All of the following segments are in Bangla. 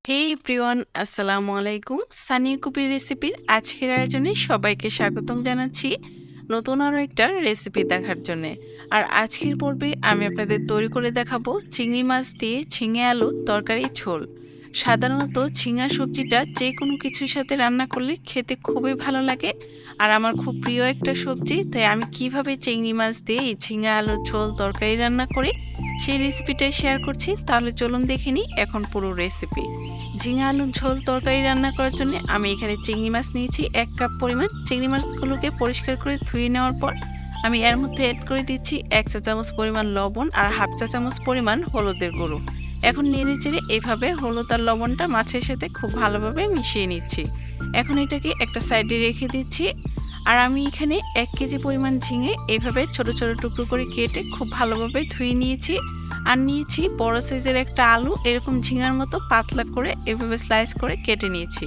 হে এভরিওয়ান, আসসালামু আলাইকুম। সানিয়া কবির রেসিপির আজকের আয়োজনে সবাইকে স্বাগতম জানাচ্ছি নতুন আরও একটা রেসিপি দেখার জন্যে। আর আজকের পর্বে আমি আপনাদের তৈরি করে দেখাবো চিংড়ি মাছ দিয়ে ঝিঙে আলুর তরকারি ঝোল। সাধারণত ঝিঙা সবজিটা যে কোনো কিছুর সাথে রান্না করলে খেতে খুবই ভালো লাগে, আর আমার খুব প্রিয় একটা সবজি। তাই আমি কিভাবে চিংড়ি মাছ দিয়ে এই ঝিঙা আলুর ঝোল তরকারি রান্না করি সেই রেসিপিটাই শেয়ার করছি। তাহলে চলুন দেখে নিই এখন পুরো রেসিপি। ঝিঙে আলুর ঝোল তরকারি রান্না করার জন্য আমি এখানে চিংড়ি মাছ নিয়েছি 1 কাপ পরিমাণ। চিংড়ি মাছগুলোকে পরিষ্কার করে ধুয়ে নেওয়ার পর আমি এর মধ্যে অ্যাড করে দিচ্ছি 1 চা চামচ পরিমাণ লবণ আর হাফ চা চামচ পরিমাণ হলুদের গুঁড়ো। এখন নেড়ে চেড়ে এইভাবে হলুদ আর লবণটা মাছের সাথে খুব ভালোভাবে মিশিয়ে নিচ্ছি। এখন এটাকে একটা সাইডে রেখে দিচ্ছি। আর আমি এখানে 1 কেজি পরিমাণ ঝিঙে এইভাবে ছোট ছোট টুকরো করে কেটে খুব ভালোভাবে ধুয়ে নিয়েছি। আর নিয়েছি বড় সাইজের একটা আলু, এরকম ঝিঙার মতো পাতলা করে এভাবে স্লাইস করে কেটে নিয়েছি।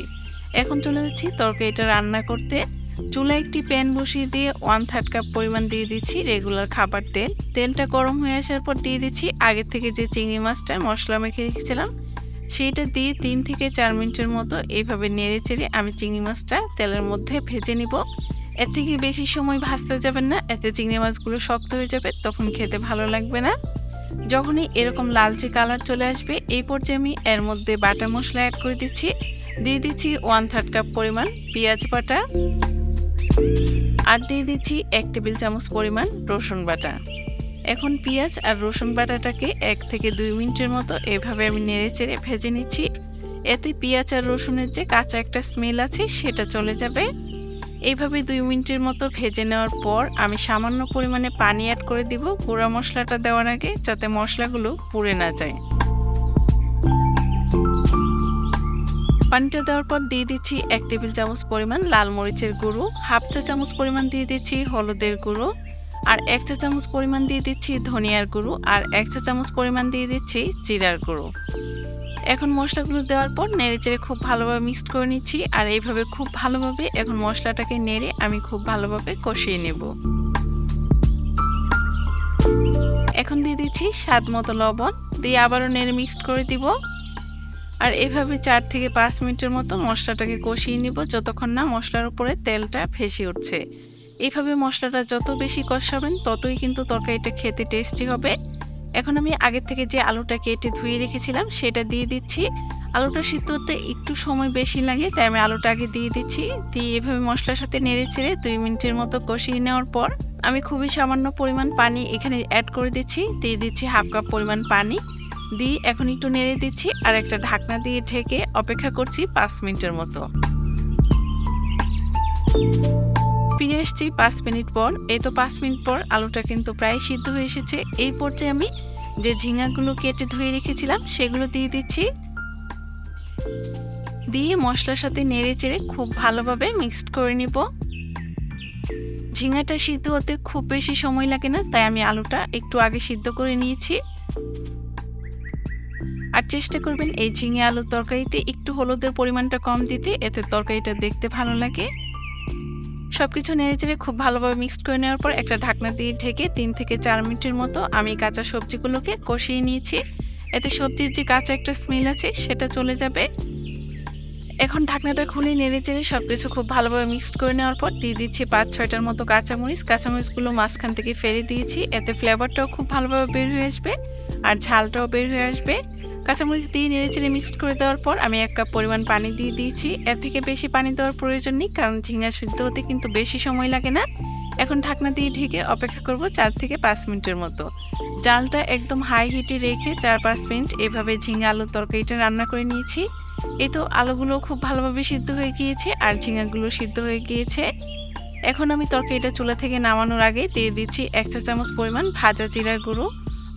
এখন চলে যাচ্ছি তরকারিটা রান্না করতে। চুলায় একটি প্যান বসিয়ে দিয়ে 1/3 কাপ পরিমাণ দিয়ে দিচ্ছি রেগুলার খাবার তেল। তেলটা গরম হয়ে আসার পর দিয়ে দিচ্ছি আগে থেকে যে চিংড়ি মাছটা মশলা মেখে রেখেছিলাম সেইটা দিয়ে 3 থেকে 4 মিনিটের মতো এইভাবে নেড়ে চেড়ে আমি চিংড়ি মাছটা তেলের মধ্যে ভেজে নিব। এর থেকে বেশি সময় ভাজতে যাবেন না, এতে চিংড়ি মাছগুলো শক্ত হয়ে যাবে, তখন খেতে ভালো লাগবে না। যখনই এরকম লালচে কালার চলে আসবে এই পর্যায়ে আমি এর মধ্যে বাটা মশলা অ্যাড করে দিচ্ছি। দিয়ে দিচ্ছি 1/3 কাপ পরিমাণ পেঁয়াজ বাটা, আর দিয়ে দিচ্ছি 1 টেবিল চামচ পরিমাণ রসুন বাটা। এখন পেঁয়াজ আর রসুন বাটাটাকে 1 থেকে 2 মিনিটের মতো এভাবে আমি নেড়ে চেড়ে ভেজে নিচ্ছি। এতে পেঁয়াজ আর রসুনের যে কাঁচা একটা স্মেল আছে সেটা চলে যাবে। এইভাবে 2 মিনিটের মতো ভেজে নেওয়ার পর আমি সামান্য পরিমাণে পানি অ্যাড করে দিব গুঁড়া মশলাটা দেওয়ার আগে, যাতে মশলাগুলো পুড়ে না যায়। পানিটা দেওয়ার পর দিয়ে দিচ্ছি 1 টেবিল চামচ পরিমাণ লাল মরিচের গুঁড়ো, হাফ চা চামচ পরিমাণ দিয়ে দিচ্ছি হলুদের গুঁড়ো, আর 1 চা চামচ পরিমাণ দিয়ে দিচ্ছি ধনিয়ার গুঁড়ো, আর 1 চা চামচ পরিমাণ দিয়ে দিচ্ছি জিরার গুঁড়ো। এখন মশলাগুলো দেওয়ার পর নেড়েচেড়ে খুব ভালোভাবে মিক্সড করে নিচ্ছি। আর এইভাবে খুব ভালোভাবে এখন মশলাটাকে নেড়ে আমি খুব ভালোভাবে কষিয়ে নেব। এখন দিয়ে দিচ্ছি স্বাদ মতো লবণ, দিয়ে আবারও নেড়ে মিক্সড করে দিব। আর এইভাবে 4 থেকে 5 মিনিটের মতো মশলাটাকে কষিয়ে নিব, যতক্ষণ না মশলার উপরে তেলটা ভেসে উঠছে। এইভাবে মশলাটা যত বেশি কষাবেন ততই কিন্তু তরকারিটা খেতে টেস্টি হবে। এখন আমি আগে থেকে যে আলুটা কেটে ধুয়ে রেখেছিলাম সেটা দিয়ে দিচ্ছি। আলুটা সিদ্ধ হতে একটু সময় বেশি লাগে, তাই আমি আলুটা আগে দিয়ে দিচ্ছি। দিয়ে এভাবে মশলার সাথে নেড়ে চেড়ে 2 মিনিটের মতো কষিয়ে নেওয়ার পর আমি খুবই সামান্য পরিমাণ পানি এখানে অ্যাড করে দিচ্ছি। দিয়ে দিচ্ছি হাফ কাপ পরিমাণ পানি, দিয়ে এখন একটু নেড়ে দিচ্ছি আর একটা ঢাকনা দিয়ে ঢেকে অপেক্ষা করছি 5 মিনিটের মতো। ফিরে এসেছি 5 মিনিট পর। এই তো 5 মিনিট পর আলুটা কিন্তু প্রায় সিদ্ধ হয়ে এসেছে। এই পর্যায়ে আমি যে ঝিঙাগুলো কেটে ধুয়ে রেখেছিলাম সেগুলো দিয়ে দিচ্ছি। দিয়ে মশলার সাথে নেড়ে চেড়ে খুব ভালোভাবে মিক্সড করে নিব। ঝিঙাটা সিদ্ধ হতে খুব বেশি সময় লাগে না, তাই আমি আলুটা একটু আগে সিদ্ধ করে নিয়েছি। আর চেষ্টা করবেন এই ঝিঙে আলুর তরকারিতে একটু হলুদের পরিমাণটা কম দিতে, এতে তরকারিটা দেখতে ভালো লাগে। সবকিছু নেড়েচেড়ে খুব ভালোভাবে মিক্সড করে নেওয়ার পর একটা ঢাকনা দিয়ে ঢেকে 3 থেকে 4 মিনিটের মতো আমি কাঁচা সবজিগুলোকে কষিয়ে নিয়েছি। এতে সবজির যে কাঁচা একটা স্মেল আছে সেটা চলে যাবে। এখন ঢাকনাটা খুলে নেড়েচেড়ে সবকিছু খুব ভালোভাবে মিক্সড করে নেওয়ার পর দিয়ে দিচ্ছি 5-6টার মতো কাঁচামরিচ। কাঁচামরিচগুলো মাঝখান থেকে ফেলে দিয়েছি, এতে ফ্লেভারটাও খুব ভালোভাবে বের হয়ে আসবে আর ঝালটাও বের হয়ে আসবে। কাঁচামরিচ দিয়ে নেড়েচেড়ে মিক্সড করে দেওয়ার পর আমি 1 কাপ পরিমাণ পানি দিয়ে দিয়েছি। এর থেকে বেশি পানি দেওয়ার প্রয়োজন নেই, কারণ ঝিঙা সিদ্ধ হতে কিন্তু বেশি সময় লাগে না। এখন ঢাকনা দিয়ে ঢেকে অপেক্ষা করব 4 থেকে 5 মিনিটের মতো। জালটা একদম হাই হিটে রেখে 4-5 মিনিট এভাবে ঝিঙা আলুর তরকারিটা রান্না করে নিয়েছি। এই তো আলুগুলো খুব ভালোভাবে সিদ্ধ হয়ে গিয়েছে আর ঝিঙাগুলো সিদ্ধ হয়ে গিয়েছে। এখন আমি তরকারিটা চুলা থেকে নামানোর আগে দিয়ে দিচ্ছি 1 চা চামচ পরিমাণ ভাজা জিরার গুঁড়ো।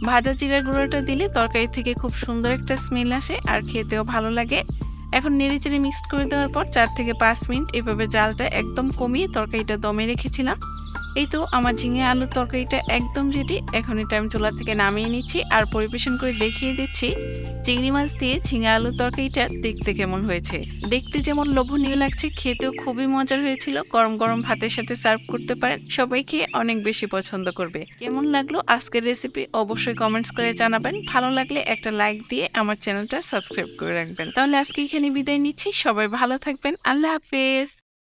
ভাজা জিরার গুঁড়োটা দিলে তরকারি থেকে খুব সুন্দর একটা স্মেল আসে আর খেতেও ভালো লাগে। এখন নেড়েচেড়ে মিক্সড করে দেওয়ার পর 4 থেকে 5 মিনিট এভাবে জালটা একদম কমিয়ে তরকারিটা দমে রেখেছিলাম। এই তো আমার ঝিঙে আলুর তরকারিটা একদম রেডি। এখন এটা আমি চুলা থেকে নামিয়ে নিচ্ছি আর পরিবেশন করে দেখিয়ে দিচ্ছি চিংড়ি মাছ দিয়ে ঝিঙে আলুর তরকারিটা দেখতে কেমন হয়েছে। দেখতে যেমন লোভনীয় লাগছে, খেতেও খুবই মজার হয়েছিল। গরম গরম ভাতের সাথে সার্ভ করতে পারেন, সবাইকে অনেক বেশি পছন্দ করবে। কেমন লাগলো আজকের রেসিপি অবশ্যই কমেন্টস করে জানাবেন। ভালো লাগলে একটা লাইক দিয়ে আমার চ্যানেলটা সাবস্ক্রাইব করে রাখবেন। তাহলে আজকে এখানে বিদায় নিচ্ছি, সবাই ভালো থাকবেন, আল্লাহ হাফেজ।